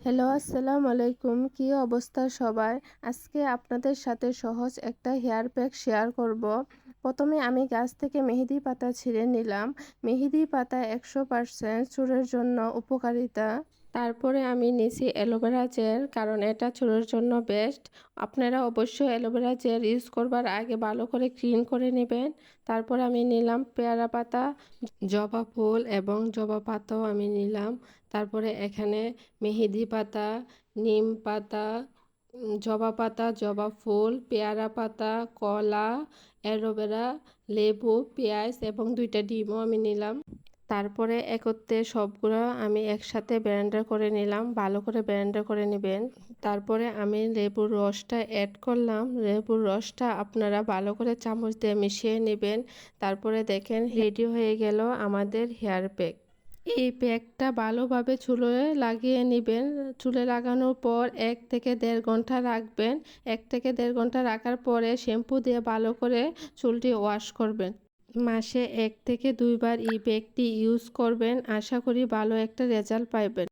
Hello, আসসালামু আলাইকুম। কি অবস্থা সবার? আজকে আপনাদের সাথে সহজ একটা হেয়ার প্যাক শেয়ার করব। প্রথমে আমি গাছ থেকে মেহেদি পাতা ছিঁড়ে নিলাম। মেহেদি পাতা 100% চুলের জন্য উপকারিতা। তারপরে আমি নিছি অ্যালোভেরা জেল, কারণ এটা চুলের জন্য বেস্ট। আপনারা অবশ্যই অ্যালোভেরা জেল ইউজ করবার আগে ভালো করে ক্লিন করে নেবেন। তারপর আমি নিলাম পেয়ারা পাতা, জবা ফুল এবং জবা পাতাও আমি নিলাম। তারপরে এখানে মেহেদি পাতা, নিম পাতা, জবা পাতা, জবা ফুল, পেয়ারা পাতা, কলা, অ্যালোভেরা, লেবু, পেঁয়াজ এবং 2টা ডিমও আমি নিলাম। তারপরে একত্রে সবগুলো আমি একসাথে ব্লেন্ডার করে নিলাম। ভালো করে ব্লেন্ডার করে নেবেন। তারপরে আমি লেবুর রসটা অ্যাড করলাম। লেবুর রসটা আপনারা ভালো করে চামচ দিয়ে মিশিয়ে নেবেন। তারপরে দেখেন রেডি হয়ে গেল আমাদের হেয়ার প্যাক। এই প্যাকটা ভালোভাবে চুলে লাগিয়ে নেবেন। চুলে লাগানোর পর 1 থেকে 1.5 ঘন্টা রাখবেন। 1 থেকে 1.5 ঘন্টা রাখার পরে শ্যাম্পু দিয়ে ভালো করে চুলটি ওয়াশ করবেন। মাসে 1 থেকে 2 বার এই প্যাকটি ইউজ করবেন। আশা করি ভালো একটা রেজাল্ট পাইবেন।